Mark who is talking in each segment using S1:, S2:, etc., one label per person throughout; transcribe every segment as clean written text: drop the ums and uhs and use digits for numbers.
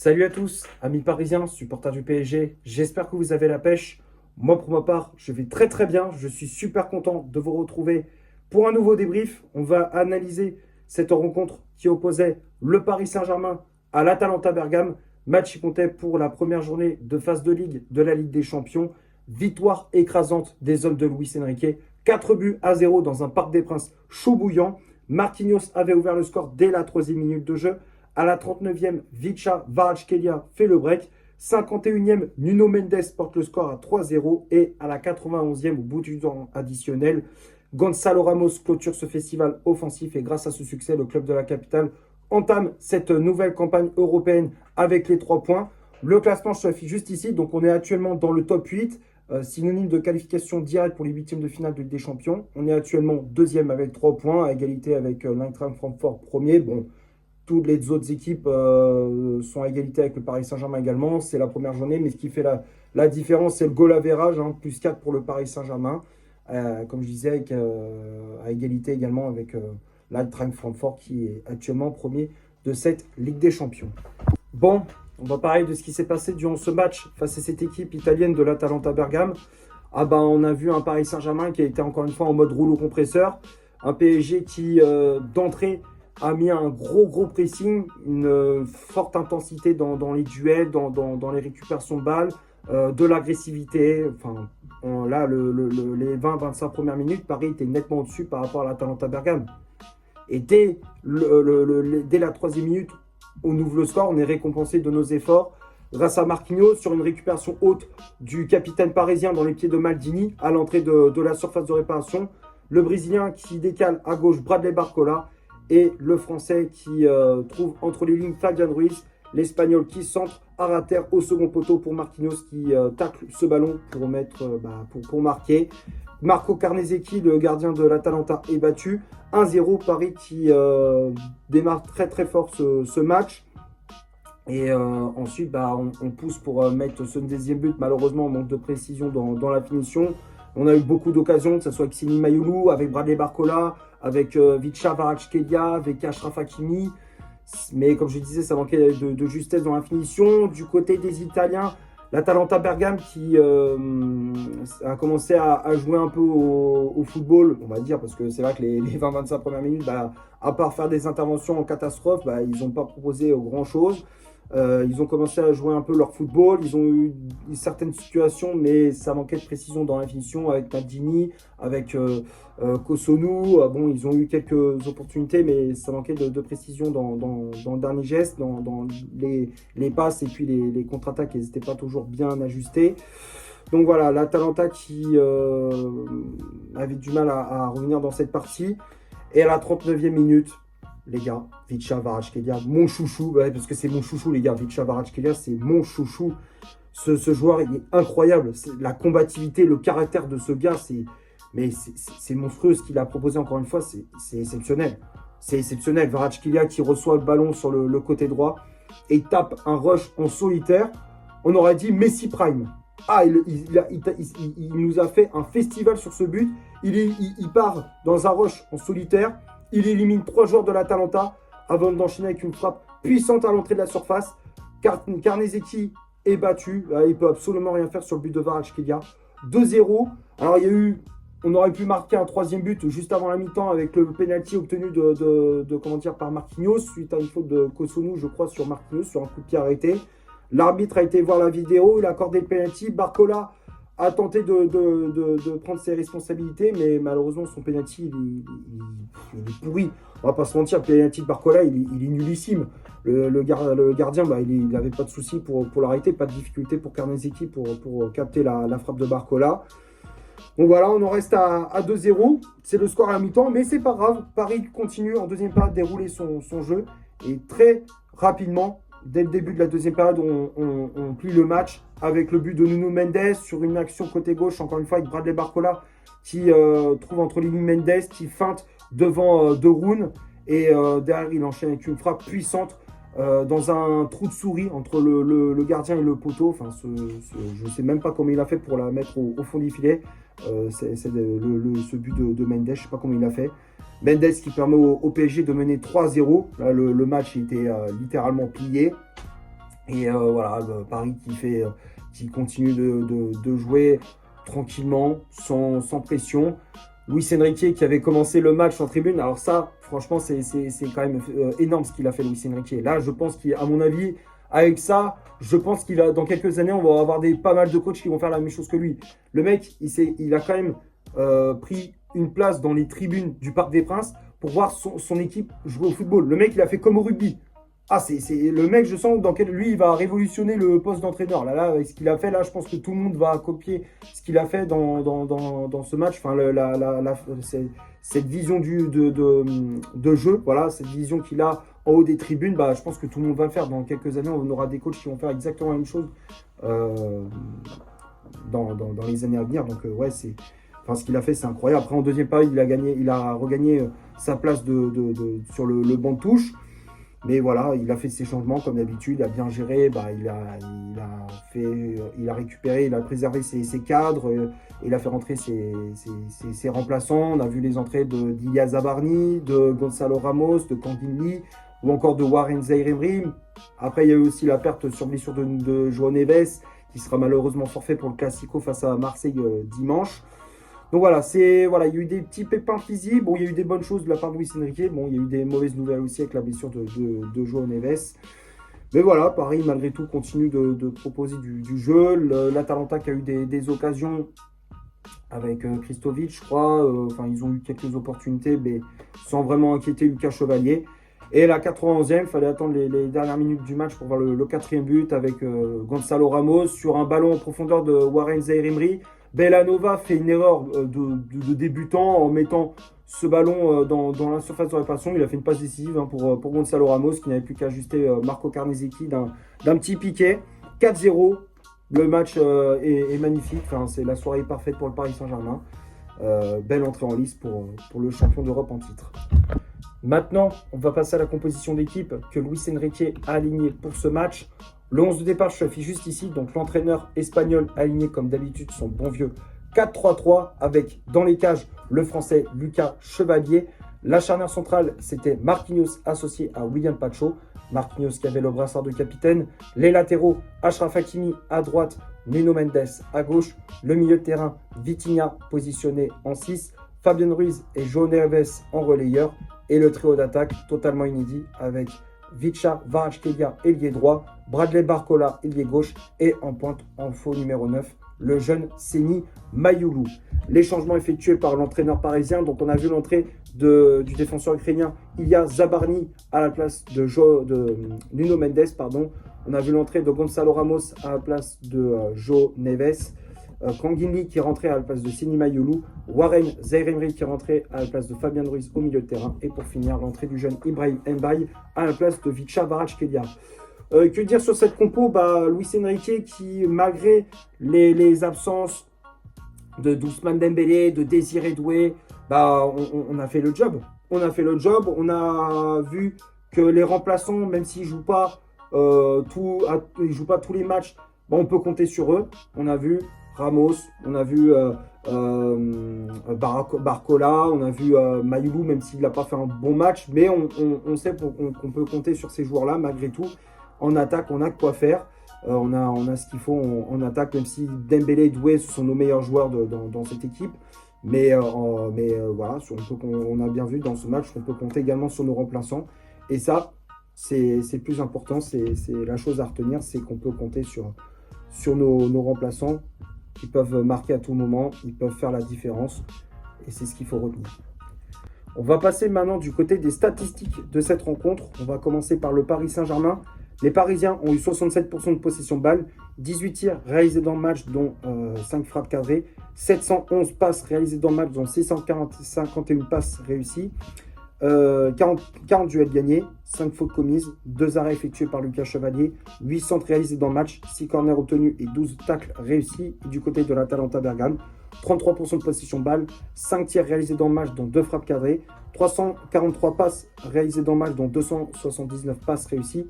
S1: Salut à tous, amis parisiens, supporters du PSG, j'espère que vous avez la pêche. Moi pour ma part, je vais très très bien, je suis super content de vous retrouver pour un nouveau débrief. On va analyser cette rencontre qui opposait le Paris Saint-Germain à l'Atalanta Bergame. Match qui comptait pour la première journée de phase de Ligue de la Ligue des Champions. Victoire écrasante des hommes de Luis Enrique. 4 buts à 0 dans un Parc des Princes chaud bouillant. Marquinhos avait ouvert le score dès la 3e minute de jeu. À la 39e, Vicha Kvaratskhelia fait le break. 51e, Nuno Mendes porte le score à 3-0. Et à la 91e, au bout du temps additionnel, Gonzalo Ramos clôture ce festival offensif. Et grâce à ce succès, le club de la capitale entame cette nouvelle campagne européenne avec les 3 points. Le classement s'affiche juste ici. Donc on est actuellement dans le top 8. Synonyme de qualification directe pour les huitièmes de finale de Ligue des Champions. On est actuellement deuxième avec 3 points, à égalité avec l'Eintracht Francfort premier. Bon, toutes les autres équipes sont à égalité avec le Paris Saint-Germain également. C'est la première journée, mais ce qui fait la différence, c'est le goal average, plus 4 pour le Paris Saint-Germain. Comme je disais, à égalité également avec l'Eintracht Francfort qui est actuellement premier de cette Ligue des Champions. Bon, on va parler de ce qui s'est passé durant ce match face à cette équipe italienne de l'Atalanta Bergame. On a vu un Paris Saint-Germain qui a été encore une fois en mode rouleau compresseur. Un PSG qui, d'entrée, a mis un gros pressing, une forte intensité dans les duels, dans les récupérations de balles, de l'agressivité. Enfin, là, les 20-25 premières minutes, Paris était nettement au-dessus par rapport à l'Atalanta Bergame. Et dès la 3e minute, on ouvre le score, on est récompensé de nos efforts grâce à Marquinhos sur une récupération haute du capitaine parisien dans les pieds de Maldini à l'entrée de la surface de réparation. Le Brésilien qui décale à gauche Bradley Barcola et le Français qui trouve entre les lignes Fabian Ruiz, l'Espagnol qui centre à rater au second poteau pour Marquinhos qui tacle ce ballon pour marquer. Marco Carnesecchi, le gardien de l'Atalanta, est battu. 1-0, Paris qui démarre très fort ce match. Et ensuite, on pousse pour mettre ce deuxième but. Malheureusement, on manque de précision dans la finition. On a eu beaucoup d'occasions, que ce soit avec Sini Mayoulou, avec Bradley Barcola, avec Vicha Kvaratskhelia, avec Achraf Hakimi. Mais comme je disais, ça manquait de justesse dans la finition. Du côté des Italiens, l'Atalanta Bergame qui a commencé à jouer un peu au football, on va dire, parce que c'est vrai que les 20-25 premières minutes, à part faire des interventions en catastrophe, ils n'ont pas proposé grand-chose. Ils ont commencé à jouer un peu leur football, ils ont eu certaines situations, mais ça manquait de précision dans la finition avec Maldini, avec Kosunu. Ils ont eu quelques opportunités, mais ça manquait de précision dans le dernier geste, dans les passes et puis les contre-attaques, elles n'étaient pas toujours bien ajustées. Donc voilà, l'Atalanta qui avait du mal à revenir dans cette partie. Et à la 39e minute, les gars, Vicha Kvaratskhelia, mon chouchou, parce que c'est mon chouchou, les gars. Vicha Kvaratskhelia, c'est mon chouchou. Ce joueur, il est incroyable. La combativité, le caractère de ce gars, c'est monstrueux. Ce qu'il a proposé, encore une fois, c'est exceptionnel. C'est exceptionnel. Kvaratskhelia qui reçoit le ballon sur le côté droit et tape un rush en solitaire. On aurait dit Messi Prime. Il nous a fait un festival sur ce but. Il part dans un rush en solitaire. Il élimine 3 joueurs de l'Atalanta avant d'enchaîner avec une frappe puissante à l'entrée de la surface. Carnesecchi est battu. Il ne peut absolument rien faire sur le but de Kvaratskhelia. 2-0. Alors, on aurait pu marquer un 3e but juste avant la mi-temps avec le penalty obtenu par Marquinhos suite à une faute de Kosunu, je crois, sur Marquinhos, sur un coup de pied arrêté. L'arbitre a été voir la vidéo, il a accordé le penalty. Barcola a tenté de prendre ses responsabilités, mais malheureusement, son penalty, il est pourri. On va pas se mentir, le penalty de Barcola, il est nullissime. Le gardien, il n'avait pas de souci pour l'arrêter, pas de difficulté pour Carnesecchi pour capter la frappe de Barcola. Donc voilà, on en reste à 2-0. C'est le score à la mi-temps, mais c'est pas grave. Paris continue en deuxième période dérouler son jeu. Et très rapidement, dès le début de la deuxième période, on plie le match avec le but de Nuno Mendes sur une action côté gauche, encore une fois avec Bradley Barcola qui trouve entre les lignes Mendes, qui feinte devant De Roon. Et derrière, il enchaîne avec une frappe puissante dans un trou de souris entre le gardien et le poteau. Je ne sais même pas comment il a fait pour la mettre au fond du filet. Ce but de Mendes, je ne sais pas comment il a fait. Mendes qui permet au PSG de mener 3-0. Là, le match était littéralement plié. Et voilà, Paris qui continue de jouer tranquillement, sans pression. Luis Enrique qui avait commencé le match en tribune. Alors ça, franchement, c'est quand même énorme ce qu'il a fait, Luis Enrique. Là, je pense qu'à mon avis, avec ça, je pense qu'il a, dans quelques années, on va avoir pas mal de coachs qui vont faire la même chose que lui. Le mec, il a quand même pris une place dans les tribunes du Parc des Princes pour voir son équipe jouer au football. Le mec, il a fait comme au rugby. Ah, c'est le mec, je sens, dans quel lui, il va révolutionner le poste d'entraîneur. Là, avec ce qu'il a fait, là, je pense que tout le monde va copier ce qu'il a fait dans ce match. Enfin, cette vision de jeu, voilà, cette vision qu'il a en haut des tribunes, bah, je pense que tout le monde va le faire. Dans quelques années, on aura des coachs qui vont faire exactement la même chose euh, dans les années à venir. Donc, ouais, enfin, ce qu'il a fait, c'est incroyable. Après, en deuxième période, il a regagné sa place sur le banc de touche. Mais voilà, il a fait ses changements comme d'habitude, il a bien géré, bah, il a récupéré, il a préservé ses cadres, il a fait rentrer ses remplaçants. On a vu les entrées d'Ilya Zabarni, de Gonzalo Ramos, de Canguilly ou encore de Warren Zaïre-Emery. Après, il y a eu aussi la perte sur blessure de João Neves, qui sera malheureusement forfait pour le Classico face à Marseille dimanche. Donc voilà, voilà, il y a eu des petits pépins physiques. Bon, il y a eu des bonnes choses de la part de Luis Enrique. Bon, il y a eu des mauvaises nouvelles aussi avec la blessure de João Neves. Mais voilà, Paris, malgré tout, continue de proposer du jeu. L'Atalanta qui a eu des occasions avec Kristovic, je crois. Enfin, ils ont eu quelques opportunités, mais sans vraiment inquiéter Lucas Chevalier. Et la 91e, il fallait attendre les dernières minutes du match pour voir le quatrième but avec Gonzalo Ramos sur un ballon en profondeur de Warren Zaïre-Emery. Bellanova fait une erreur de débutant en mettant ce ballon dans la surface de réparation. Il a fait une passe décisive pour Gonzalo Ramos qui n'avait plus qu'à ajuster Marco Carnesecchi d'un petit piqué. 4-0, le match est magnifique. Enfin, c'est la soirée parfaite pour le Paris Saint-Germain. Belle entrée en lice pour le champion d'Europe en titre. Maintenant, on va passer à la composition d'équipe que Luis Enrique a alignée pour ce match. Le 11 de départ, je l'affiche juste ici. Donc l'entraîneur espagnol aligné comme d'habitude son bon vieux 4-3-3 avec dans les cages le français Lucas Chevalier. La charnière centrale, c'était Marquinhos associé à William Pacho. Marquinhos qui avait le brassard de capitaine. Les latéraux, Achraf Hakimi à droite, Nuno Mendes à gauche. Le milieu de terrain, Vitinha positionné en 6. Fabien Ruiz et João Neves en relayeur. Et le trio d'attaque totalement inédit avec Vicha Kvaratskhelia, ailier droit, Bradley Barcola, ailier gauche, et en pointe, en faux numéro 9, le jeune Seny Mayulu. Les changements effectués par l'entraîneur parisien, donc on a vu l'entrée du défenseur ukrainien Ilya Zabarni à la place de Nuno Mendes, pardon. On a vu l'entrée de Gonzalo Ramos à la place de João Neves. Canguilly qui est rentré à la place de Seny Mayulu, Warren Zaïre-Emery qui est rentré à la place de Fabien Ruiz au milieu de terrain, et pour finir l'entrée du jeune Ibrahim Mbaye à la place de Vicha Kvaratskhelia. Que dire sur cette compo? Luis Enrique qui, malgré les absences de Ousmane Dembélé, de Désiré Doué, on a fait le job. On a fait le job, on a vu que les remplaçants, même s'ils ne jouent pas, jouent pas tous les matchs, on peut compter sur eux. On a vu Ramos, on a vu Barcola, on a vu Mayulu, même s'il n'a pas fait un bon match, mais on sait qu'on peut compter sur ces joueurs-là malgré tout. En attaque, on a de quoi faire. On a ce qu'il faut en attaque, même si Dembélé et Doué sont nos meilleurs joueurs dans cette équipe. Mais voilà, on a bien vu dans ce match qu'on peut compter également sur nos remplaçants. Et ça, c'est le plus important, c'est la chose à retenir, c'est qu'on peut compter sur nos remplaçants qui peuvent marquer à tout moment, ils peuvent faire la différence. Et c'est ce qu'il faut retenir. On va passer maintenant du côté des statistiques de cette rencontre. On va commencer par le Paris Saint-Germain. Les Parisiens ont eu 67% de possession de balle, 18 tirs réalisés dans le match, dont 5 frappes cadrées, 711 passes réalisées dans le match, dont 651 passes réussies, 40 duels gagnés, 5 fautes commises, 2 arrêts effectués par Lucas Chevalier, 8 centres réalisés dans le match, 6 corners obtenus et 12 tacles réussis. Et du côté de l'Atalanta Bergame, 33% de possession de balle, 5 tirs réalisés dans le match, dont 2 frappes cadrées, 343 passes réalisées dans le match, dont 279 passes réussies,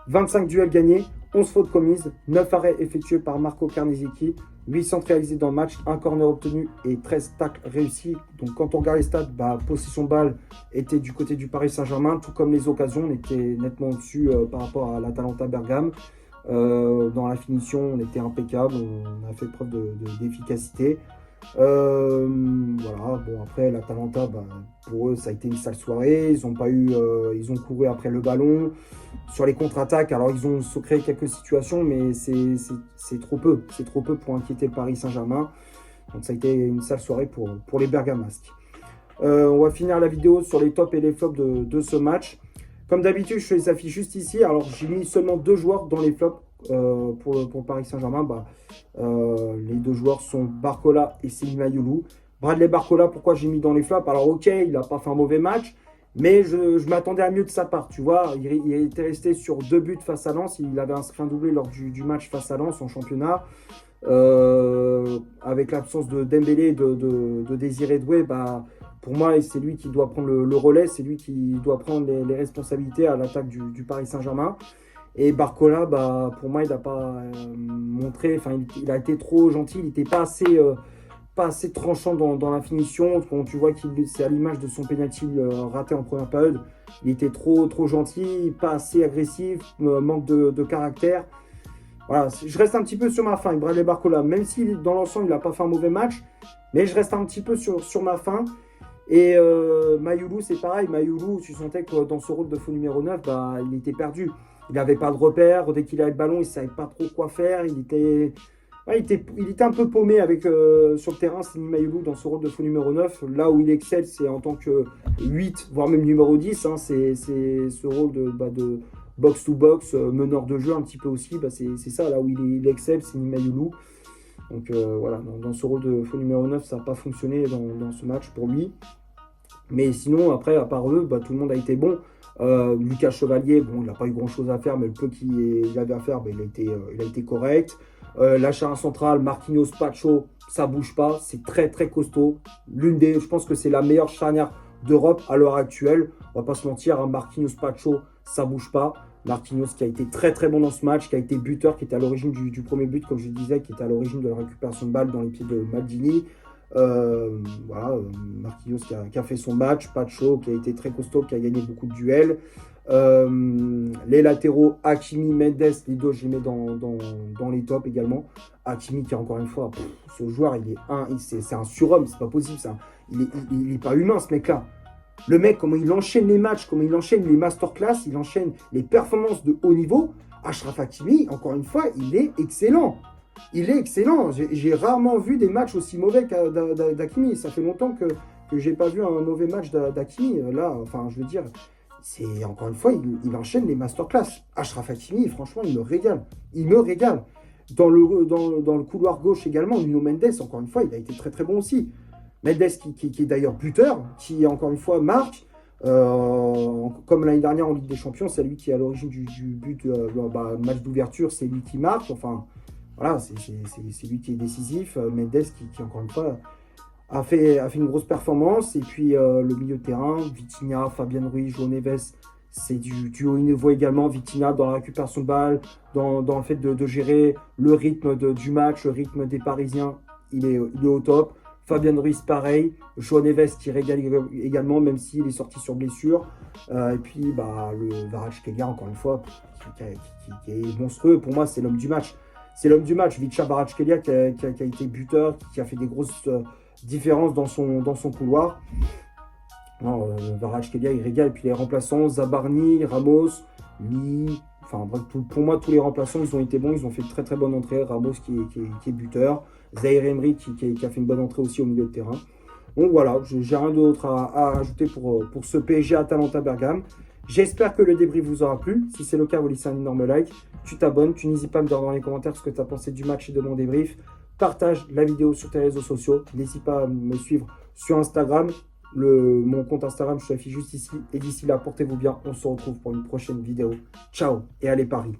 S1: 25 duels gagnés, 11 fautes commises, 9 arrêts effectués par Marco Carnesecchi, 8 centres réalisés dans le match, 1 corner obtenu et 13 tacles réussis. Donc quand on regarde les stats, possession balle était du côté du Paris Saint-Germain, tout comme les occasions, on était nettement au-dessus par rapport à l'Atalanta Bergame. Dans la finition, on était impeccable, on a fait preuve d'efficacité. Voilà, bon après l'Atalanta, bah, pour eux ça a été une sale soirée, ils ont pas eu, ils ont couru après le ballon, sur les contre-attaques, alors ils ont créé quelques situations, mais c'est trop peu pour inquiéter le Paris Saint-Germain, donc ça a été une sale soirée pour les Bergamasques. On va finir la vidéo sur les tops et les flops de ce match. Comme d'habitude, je fais les affiches juste ici. Alors, j'ai mis seulement 2 joueurs dans les flops pour le Paris Saint-Germain. Bah, les 2 joueurs sont Barcola et Slimani. Bradley Barcola, pourquoi j'ai mis dans les flops? Alors, ok, il n'a pas fait un mauvais match, mais je m'attendais à mieux de sa part. Tu vois, il était resté sur 2 buts face à Lens. Il avait inscrit un doublé lors du match face à Lens en championnat. Avec l'absence de Dembélé et de Désiré Doué, bah, pour moi, c'est lui qui doit prendre le relais, c'est lui qui doit prendre les responsabilités à l'attaque du Paris Saint-Germain. Et Barcola, bah, pour moi, il n'a pas montré, enfin, il a été trop gentil, il n'était pas assez tranchant dans la finition. Quand tu vois qu'il c'est à l'image de son penalty raté en première période, il était trop gentil, pas assez agressif, manque de caractère. Voilà, je reste un petit peu sur ma faim avec Bradley Barcola, même si dans l'ensemble, il n'a pas fait un mauvais match, mais je reste un petit peu sur ma faim. Et Mayoulou, c'est pareil. Mayoulou, tu sentais que dans ce rôle de faux numéro 9, bah, il était perdu. Il n'avait pas de repère. Dès qu'il avait le ballon, il ne savait pas trop quoi faire. Il était un peu paumé sur le terrain, c'est Mayoulou, dans ce rôle de faux numéro 9. Là où il excelle, c'est en tant que 8, voire même numéro 10. Hein, c'est ce rôle de box-to-box, meneur de jeu un petit peu aussi. Bah, c'est ça, là où il excelle, c'est Mayoulou. Donc voilà, dans ce rôle de faux numéro 9, ça n'a pas fonctionné dans ce match pour lui. Mais sinon, après, à part eux, bah, tout le monde a été bon. Lucas Chevalier, bon, il n'a pas eu grand-chose à faire, mais le peu qu'il avait à faire, bah, il a été correct. La charnière centrale, Marquinhos, Pacho, ça bouge pas. C'est très, très costaud. Je pense que c'est la meilleure charnière d'Europe à l'heure actuelle. On va pas se mentir, hein, Marquinhos, Pacho, ça bouge pas. Marquinhos qui a été très très bon dans ce match, qui a été buteur, qui était à l'origine du premier but, comme je disais, qui était à l'origine de la récupération de balle dans les pieds de Maldini. Voilà, Marquinhos qui a fait son match, Pacho qui a été très costaud, qui a gagné beaucoup de duels. Les latéraux, Hakimi, Mendes, les deux, je les mets dans les tops également. Hakimi qui, encore une fois, ce joueur, c'est un surhomme, c'est pas possible. Il est pas humain, ce mec-là. Le mec, comment il enchaîne les matchs, comment il enchaîne les masterclass, il enchaîne les performances de haut niveau. Achraf Hakimi, encore une fois, il est excellent. Il est excellent. J'ai rarement vu des matchs aussi mauvais d'Hakimi. Ça fait longtemps que j'ai pas vu un mauvais match d'Hakimi. Là, enfin, je veux dire, c'est encore une fois, il enchaîne les masterclass. Achraf Hakimi, franchement, il me régale. Il me régale. Dans le couloir gauche également, Nuno Mendes, encore une fois, il a été très très bon aussi. Mendes qui est d'ailleurs buteur, qui encore une fois marque, comme l'année dernière en Ligue des Champions, c'est lui qui est à l'origine du but, match d'ouverture, c'est lui qui marque, enfin voilà, c'est lui qui est décisif. Mendes qui encore une fois a fait une grosse performance, et puis le milieu de terrain, Vitinha, Fabien Ruiz, João Neves, c'est du haut niveau également. Vitinha dans la récupération de balle, dans le fait de gérer le rythme du match, le rythme des Parisiens, il est au top. Fabien Ruiz, pareil. João Neves qui régale également, même s'il est sorti sur blessure. Et puis, le Kvaratskhelia, encore une fois, qui est monstrueux. Pour moi, c'est l'homme du match. C'est l'homme du match. Vicha Kvaratskhelia qui a été buteur, qui a fait des grosses différences dans son couloir. Kvaratskhelia, il régale. Et puis les remplaçants, Zabarni, Ramos, Lee. Enfin bref, pour moi, tous les remplaçants, ils ont été bons. Ils ont fait de très très bonne entrée. Ramos qui est buteur. Zaïre Emery qui a fait une bonne entrée aussi au milieu de terrain. Donc voilà, j'ai rien d'autre à rajouter pour ce PSG Atalanta Bergame. J'espère que le débrief vous aura plu. Si c'est le cas, vous laissez un énorme like. Tu t'abonnes, tu n'hésites pas à me dire dans les commentaires ce que tu as pensé du match et de mon débrief. Partage la vidéo sur tes réseaux sociaux. N'hésite pas à me suivre sur Instagram. Mon compte Instagram, je t'affiche juste ici. Et d'ici là, portez-vous bien. On se retrouve pour une prochaine vidéo. Ciao et allez Paris.